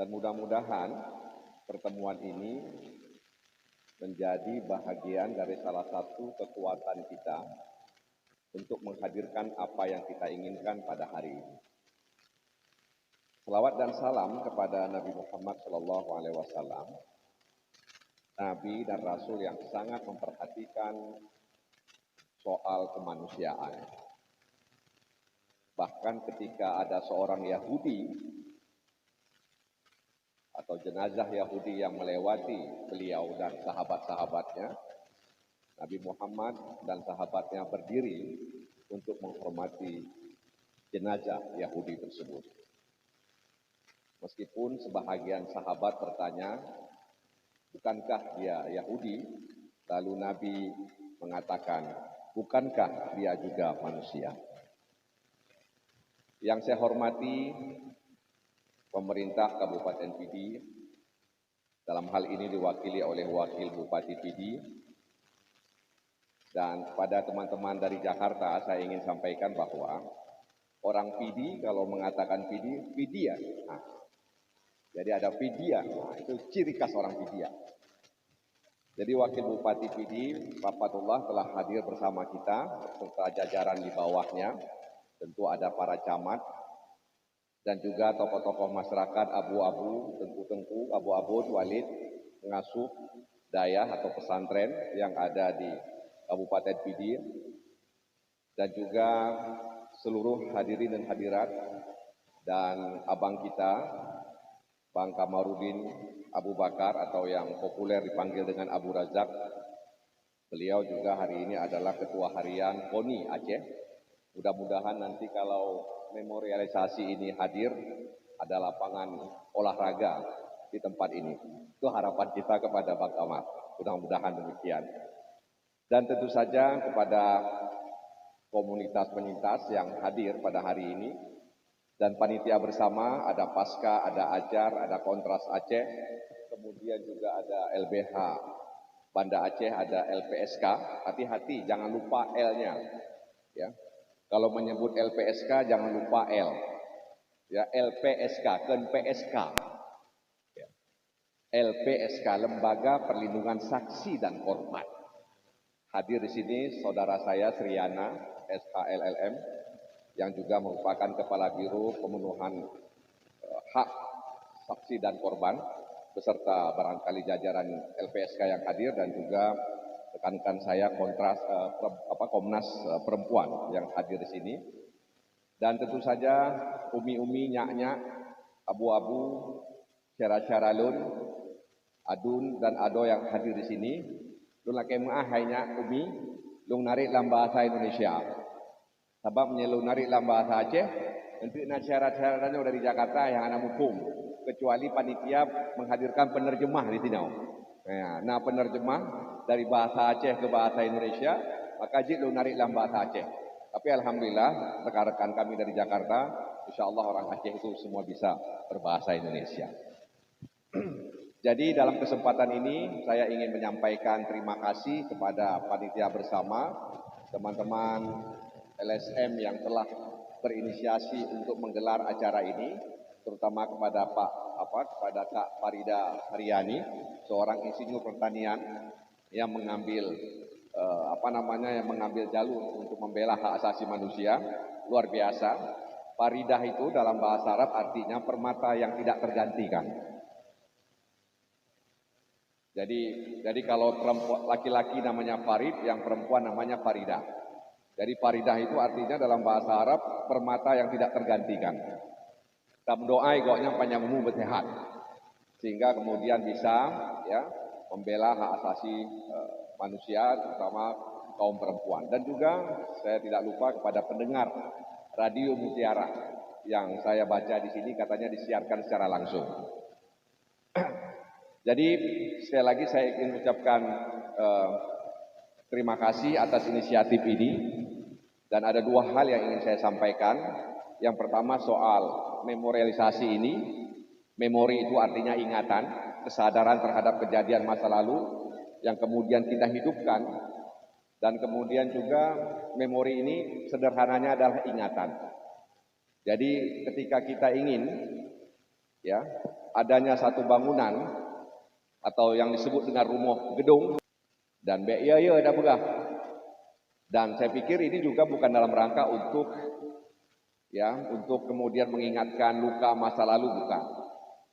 Dan mudah-mudahan pertemuan ini menjadi bahagian dari salah satu kekuatan kita untuk menghadirkan apa yang kita inginkan pada hari ini. Selawat dan salam kepada Nabi Muhammad SAW, Nabi dan Rasul yang sangat memperhatikan soal kemanusiaan. Bahkan ketika ada seorang Yahudi atau jenazah Yahudi yang melewati beliau dan sahabat-sahabatnya, Nabi Muhammad dan sahabatnya berdiri untuk menghormati jenazah Yahudi tersebut. Meskipun sebahagian sahabat bertanya, bukankah dia Yahudi? Lalu Nabi mengatakan, bukankah dia juga manusia? Yang saya hormati pemerintah Kabupaten Pidi, dalam hal ini diwakili oleh Wakil Bupati Pidi, dan kepada teman-teman dari Jakarta saya ingin sampaikan bahwa orang Pidi kalau mengatakan Pidi, Pidian. Nah, jadi ada Pidian, nah, itu ciri khas orang Pidian. Jadi Wakil Bupati Pidi, Pak Fatullah telah hadir bersama kita serta jajaran di bawahnya. Tentu ada para camat dan juga tokoh-tokoh masyarakat abu-abu, tengku-tengku, abu-abu, walid, pengasuh, dayah atau pesantren yang ada di Kabupaten Pidi, dan juga seluruh hadirin dan hadirat, dan abang kita, Bang Kamarudin Abu Bakar atau yang populer dipanggil dengan Abu Razak. Beliau juga hari ini adalah Ketua Harian KONI Aceh. Mudah-mudahan nanti kalau memorialisasi ini hadir, ada lapangan olahraga di tempat ini. Itu harapan kita kepada Bang Kamar. Mudah-mudahan demikian. Dan tentu saja kepada komunitas penyintas yang hadir pada hari ini, dan panitia bersama, ada Pasca, ada Ajar, ada Kontras Aceh, kemudian juga ada LBH Banda Aceh, ada LPSK. Hati-hati, jangan lupa L-nya. Ya. Kalau menyebut LPSK jangan lupa L. Ya, LPSK, kan PSK. Ya. LPSK, Lembaga Perlindungan Saksi dan Korban. Hadir di sini saudara saya Sriana, SHLLM, yang juga merupakan Kepala Biro Pemenuhan Hak Saksi dan Korban, beserta barangkali jajaran LPSK yang hadir, dan juga rekan-rekan saya Komnas Perempuan yang hadir di sini. Dan tentu saja umi-umi, nyak-nyak, abu-abu, syara-syaralun, adun dan ado yang hadir di sini. Lu laki mu'ahainya umi, lu narik dalam bahasa Indonesia. Sebab lu narik dalam bahasa Aceh, untuk syarat-syaratnya dari Jakarta yang anak hukum, kecuali panitia menghadirkan penerjemah di sini. Nah, penerjemah dari bahasa Aceh ke bahasa Indonesia, maka jik lu narik dalam bahasa Aceh. Tapi alhamdulillah rekan-rekan kami dari Jakarta, insya Allah orang Aceh itu semua bisa berbahasa Indonesia. Jadi dalam kesempatan ini saya ingin menyampaikan terima kasih kepada panitia bersama, teman-teman LSM yang telah berinisiasi untuk menggelar acara ini, terutama kepada kepada Kak Farida Haryani, seorang insinyur pertanian yang mengambil yang mengambil jalur untuk membela hak asasi manusia. Luar biasa. Faridah itu dalam bahasa Arab artinya permata yang tidak tergantikan. Jadi kalau laki-laki namanya Farid, yang perempuan namanya Faridah. Jadi Faridah itu artinya dalam bahasa Arab permata yang tidak tergantikan. Kita berdoa goknya panjang umur bersehat, sehingga kemudian bisa ya membela hak asasi manusia, terutama kaum perempuan. Dan juga saya tidak lupa kepada pendengar Radio Mutiara yang saya baca di sini katanya disiarkan secara langsung. Jadi sekali lagi saya ingin mengucapkan terima kasih atas inisiatif ini, dan ada dua hal yang ingin saya sampaikan. Yang pertama soal memorialisasi ini. Memori itu artinya ingatan, kesadaran terhadap kejadian masa lalu yang kemudian kita hidupkan, dan kemudian juga memori ini sederhananya adalah ingatan. Jadi ketika kita ingin ya, adanya satu bangunan atau yang disebut dengan rumah gedung dan biaya ada begah. Dan saya pikir ini juga bukan dalam rangka untuk kemudian mengingatkan luka masa lalu, bukan.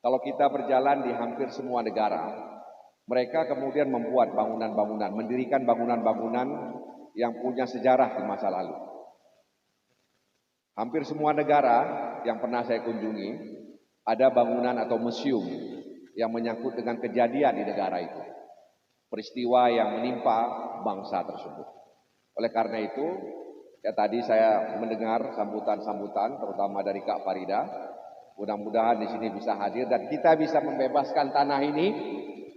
Kalau kita berjalan di hampir semua negara, mereka kemudian membuat bangunan-bangunan, mendirikan bangunan-bangunan yang punya sejarah di masa lalu. Hampir semua negara yang pernah saya kunjungi ada bangunan atau museum yang menyangkut dengan kejadian di negara itu, peristiwa yang menimpa bangsa tersebut. Oleh karena itu, ya tadi saya mendengar sambutan-sambutan terutama dari Kak Farida. Mudah-mudahan di sini bisa hadir dan kita bisa membebaskan tanah ini,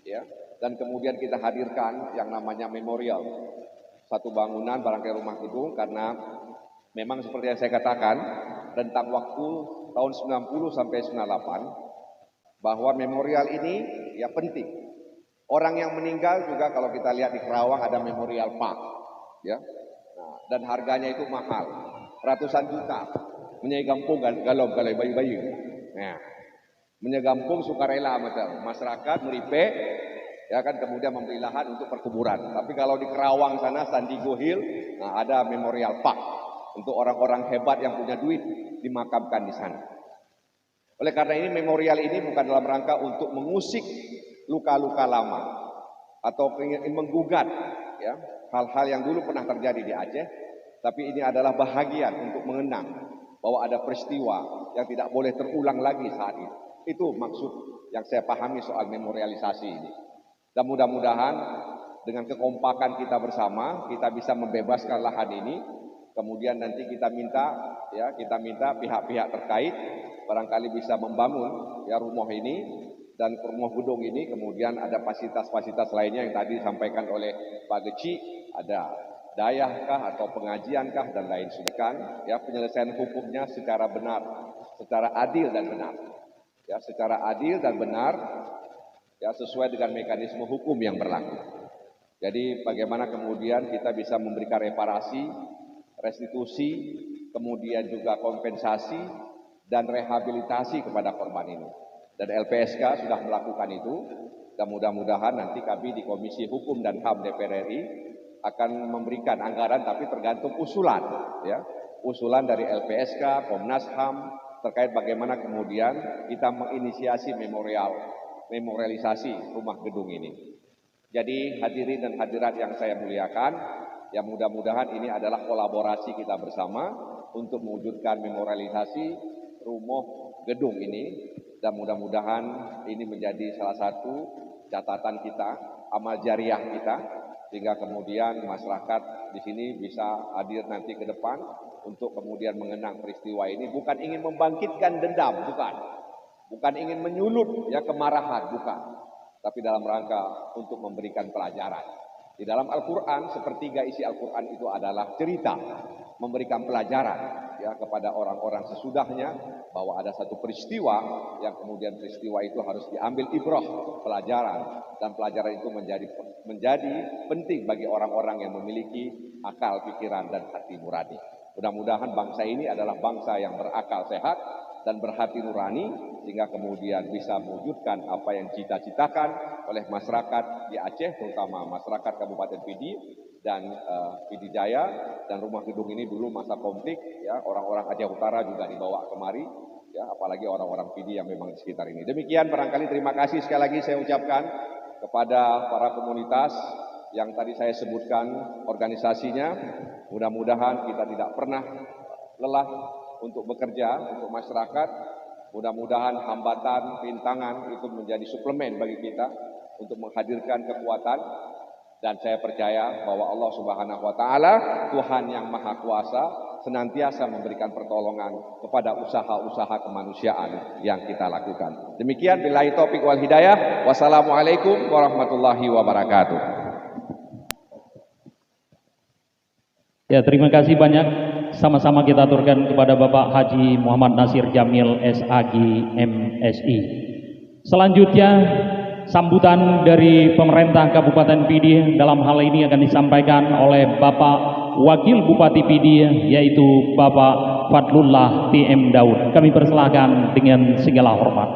ya. Dan kemudian kita hadirkan yang namanya memorial, satu bangunan barangkali rumah gedung, karena memang seperti yang saya katakan rentang waktu tahun 90 sampai 98 bahwa memorial ini ya penting. Orang yang meninggal juga kalau kita lihat di Kerawang ada memorial park, ya. Nah, dan harganya itu mahal, ratusan juta. Menyegampung galau bayi-bayi. Nah, menyegampung sukarela macam masyarakat meripe, ya kan, kemudian membeli lahan untuk perkuburan. Tapi kalau di Kerawang sana Sandigo Hill, nah ada memorial park untuk orang-orang hebat yang punya duit dimakamkan di sana. Oleh karena ini memorial ini bukan dalam rangka untuk mengusik luka-luka lama atau menggugat ya hal-hal yang dulu pernah terjadi di Aceh, tapi ini adalah bahagian untuk mengenang bahwa ada peristiwa yang tidak boleh terulang lagi saat ini. Itu maksud yang saya pahami soal memorialisasi ini. Dan mudah-mudahan dengan kekompakan kita bersama, kita bisa membebaskan lahan ini. Kemudian nanti kita minta pihak-pihak terkait barangkali bisa membangun ya rumah ini dan rumah gedung ini. Kemudian ada fasilitas-fasilitas lainnya yang tadi disampaikan oleh Pak Geci, ada dayahkah atau pengajiankah dan lain sebagainya, ya, penyelesaian hukumnya secara benar, secara adil dan benar, ya, secara adil dan benar, ya, sesuai dengan mekanisme hukum yang berlaku. Jadi bagaimana kemudian kita bisa memberikan reparasi, restitusi, kemudian juga kompensasi dan rehabilitasi kepada korban ini. Dan LPSK sudah melakukan itu, dan mudah-mudahan nanti kami di Komisi Hukum dan HAM DPR RI akan memberikan anggaran, tapi tergantung usulan, ya, usulan dari LPSK, Komnas HAM terkait bagaimana kemudian kita menginisiasi memorialisasi rumah gedung ini. Jadi hadirin dan hadirat yang saya muliakan, ya mudah-mudahan ini adalah kolaborasi kita bersama untuk mewujudkan memorialisasi rumah gedung ini, dan mudah-mudahan ini menjadi salah satu catatan kita, amal jariah kita, sehingga kemudian masyarakat di sini bisa hadir nanti ke depan untuk kemudian mengenang peristiwa ini. Bukan ingin membangkitkan dendam, bukan ingin menyulut ya kemarahan, bukan, tapi dalam rangka untuk memberikan pelajaran. Di dalam Al-Quran, sepertiga isi Al-Quran itu adalah cerita, memberikan pelajaran ya kepada orang-orang sesudahnya bahwa ada satu peristiwa yang kemudian peristiwa itu harus diambil ibrah, pelajaran, dan pelajaran itu menjadi penting bagi orang-orang yang memiliki akal, pikiran, dan hati nurani. Mudah-mudahan bangsa ini adalah bangsa yang berakal sehat dan berhati nurani, sehingga kemudian bisa mewujudkan apa yang cita-citakan oleh masyarakat di Aceh, terutama masyarakat Kabupaten Pidi dan Pidi Jaya. Dan rumah gedung ini dulu masa konflik, ya, orang-orang Aceh Utara juga dibawa kemari, ya, apalagi orang-orang Pidi yang memang di sekitar ini. Demikian barangkali, terima kasih sekali lagi saya ucapkan kepada para komunitas yang tadi saya sebutkan organisasinya. Mudah-mudahan kita tidak pernah lelah untuk bekerja untuk masyarakat. Mudah-mudahan hambatan, rintangan itu menjadi suplemen bagi kita untuk menghadirkan kekuatan. Dan saya percaya bahwa Allah Subhanahu wa Ta'ala, Tuhan yang Maha Kuasa, senantiasa memberikan pertolongan kepada usaha-usaha kemanusiaan yang kita lakukan. Demikian, billahi taufiq wal hidayah. Wassalamualaikum warahmatullahi wabarakatuh. Ya, terima kasih banyak. Sama-sama kita aturkan kepada Bapak Haji Muhammad Nasir Jamil SAG MSI. Selanjutnya sambutan dari pemerintah Kabupaten Pidi dalam hal ini akan disampaikan oleh Bapak Wakil Bupati Pidi, yaitu Bapak Fadlullah TM Daud. Kami persilakan dengan segala hormat.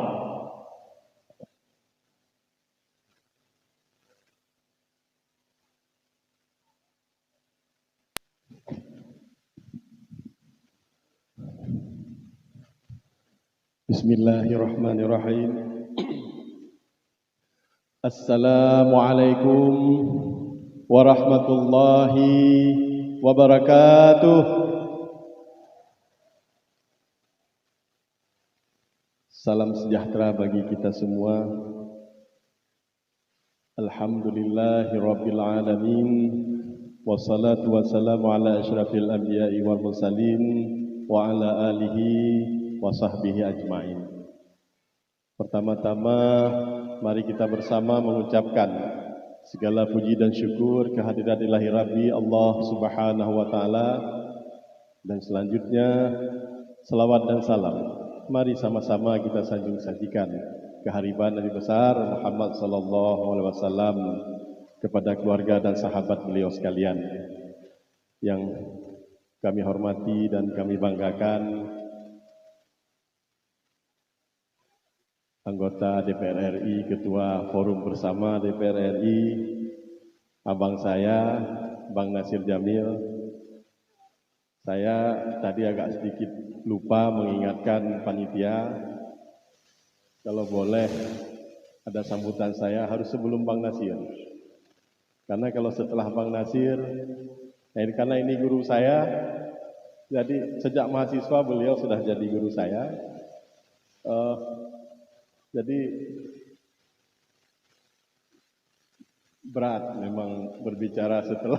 Bismillahirrahmanirrahim. Assalamualaikum warahmatullahi wabarakatuh. Salam sejahtera bagi kita semua. Alhamdulillahirabbil alamin. Wassalatu wassalamu ala asyrafil anbiya'i wal mursalin wa ala alihi wa sahbihi ajmain. Pertama-tama mari kita bersama mengucapkan segala puji dan syukur kehadirat Ilahi Rabbi Allah Subhanahu wa taala, dan selanjutnya selawat dan salam mari sama-sama kita sanjung-sajikan kehadiran Nabi besar Muhammad sallallahu alaihi wasallam kepada keluarga dan sahabat beliau sekalian yang kami hormati dan kami banggakan. Anggota DPR RI, Ketua Forum Bersama DPR RI, abang saya, Bang Nasir Jamil. Saya tadi agak sedikit lupa mengingatkan panitia, kalau boleh ada sambutan saya harus sebelum Bang Nasir. Karena kalau setelah Bang Nasir, karena ini guru saya, jadi sejak mahasiswa beliau sudah jadi guru saya. Jadi berat memang berbicara setelah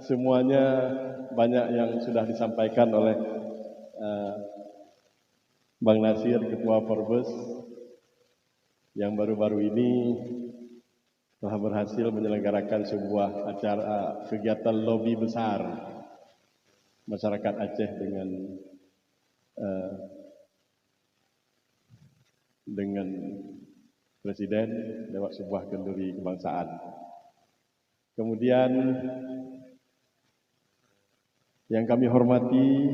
semuanya banyak yang sudah disampaikan oleh Bang Nasir, Ketua Forbes, yang baru-baru ini telah berhasil menyelenggarakan sebuah acara kegiatan lobi besar masyarakat Aceh dengan Presiden lewat sebuah kenduri kebangsaan. Kemudian yang kami hormati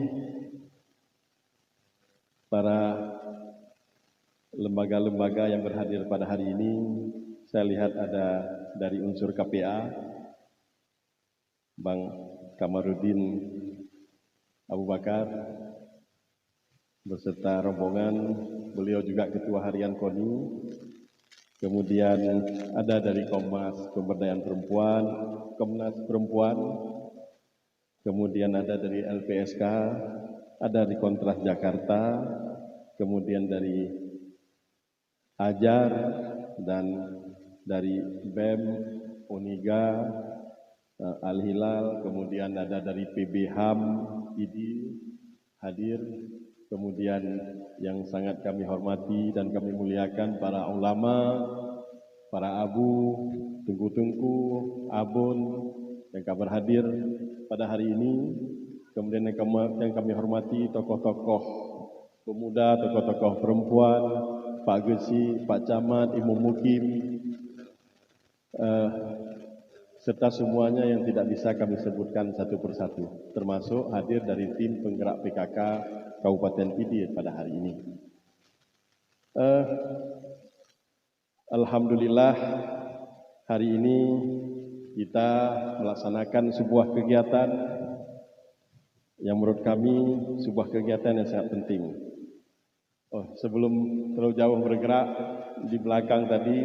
para lembaga-lembaga yang berhadir pada hari ini, saya lihat ada dari unsur KPA, Bang Kamarudin Abu Bakar beserta rombongan, beliau juga Ketua Harian KONI. Kemudian ada dari Komnas Pemberdayaan Perempuan, Komnas Perempuan, kemudian ada dari LPSK, ada dari Kontras Jakarta, kemudian dari Ajar, dan dari BEM, Uniga, Al-Hilal, kemudian ada dari PBHAM, ID hadir, kemudian yang sangat kami hormati dan kami muliakan para ulama, para abu, tungku-tungku, abun yang kabar hadir pada hari ini, kemudian yang kami hormati tokoh-tokoh pemuda, tokoh-tokoh perempuan, Pak Gesi, Pak Camat, Ibu Mukim, serta semuanya yang tidak bisa kami sebutkan satu persatu, termasuk hadir dari tim penggerak PKK Kabupaten Pidi pada hari ini. Alhamdulillah hari ini kita melaksanakan sebuah kegiatan yang menurut kami sebuah kegiatan yang sangat penting. Sebelum terlalu jauh bergerak, di belakang tadi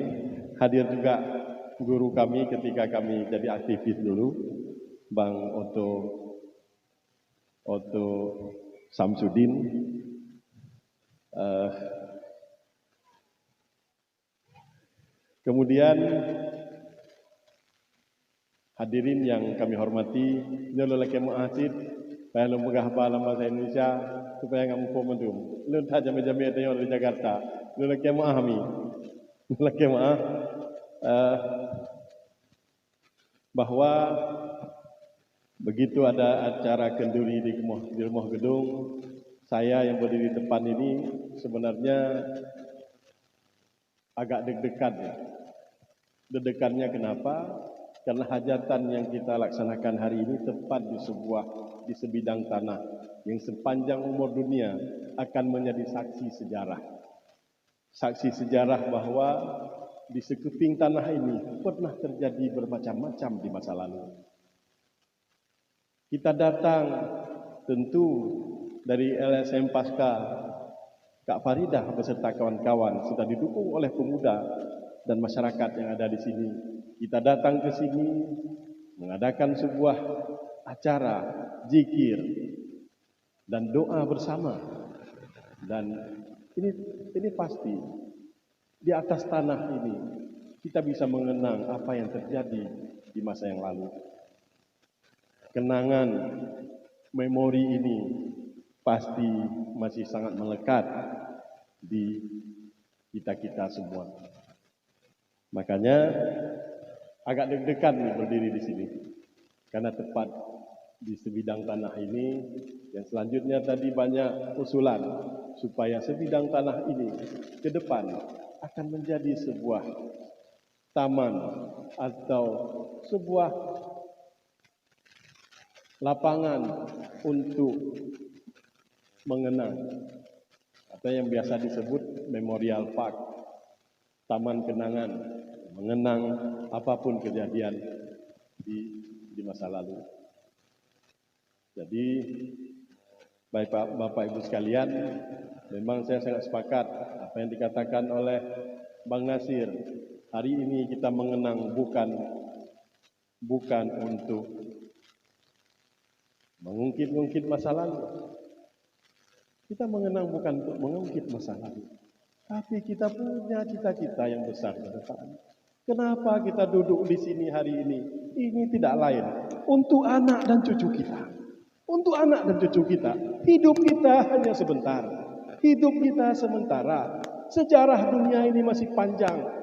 hadir juga guru kami ketika kami jadi aktivis dulu, Bang Otto Samsudin. Kemudian hadirin yang kami hormati, nyololake muasid, supaya lembaga hafalan bahasa Indonesia, supaya nggak mendum. Lu tak jami-jami ada yang dari Jakarta, nyololake muahami, nyololake muah. Bahwa begitu ada acara kenduri di rumah gedung, saya yang berdiri di depan ini sebenarnya agak deg-degan ya. Deg-degannya kenapa? Karena hajatan yang kita laksanakan hari ini tepat di sebidang tanah yang sepanjang umur dunia akan menjadi saksi sejarah. Saksi sejarah bahwa di sekeping tanah ini pernah terjadi bermacam-macam di masa lalu. Kita datang tentu dari LSM Pasca Kak Faridah beserta kawan-kawan sudah didukung oleh pemuda dan masyarakat yang ada di sini. Kita datang ke sini mengadakan sebuah acara zikir dan doa bersama. Dan ini pasti di atas tanah ini kita bisa mengenang apa yang terjadi di masa yang lalu. Kenangan memori ini pasti masih sangat melekat di kita semua. Makanya agak deg-degan nih berdiri di sini, karena tepat di sebidang tanah ini. Yang selanjutnya tadi banyak usulan supaya sebidang tanah ini ke depan akan menjadi sebuah taman atau sebuah lapangan untuk mengenang, atau yang biasa disebut Memorial Park, taman kenangan, mengenang apapun kejadian di masa lalu. Jadi Bapak Ibu sekalian, memang saya sangat sepakat apa yang dikatakan oleh Bang Nasir. Hari ini kita mengenang bukan untuk mengungkit masa lalu. Kita mengenang bukan untuk mengungkit masa lalu, tapi kita punya cita-cita yang besar ke depan. Kenapa kita duduk di sini hari ini? Ini tidak lain untuk anak dan cucu kita. Untuk anak dan cucu kita. Hidup kita hanya sebentar. Hidup kita sementara. Sejarah dunia ini masih panjang.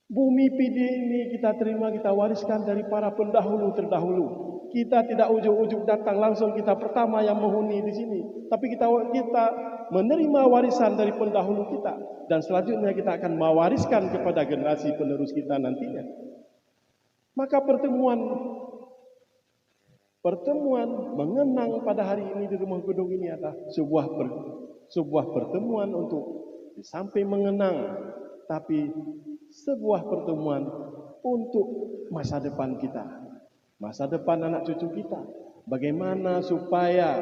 Bumi PD ini kita terima, kita wariskan dari para pendahulu terdahulu. Kita tidak ujuk-ujuk datang langsung kita pertama yang menghuni di sini, tapi kita menerima warisan dari pendahulu kita, dan selanjutnya kita akan mewariskan kepada generasi penerus kita nantinya. Maka pertemuan mengenang pada hari ini di Rumah Gedung ini adalah sebuah pertemuan untuk di samping mengenang, tapi sebuah pertemuan untuk masa depan kita, masa depan anak cucu kita. Bagaimana supaya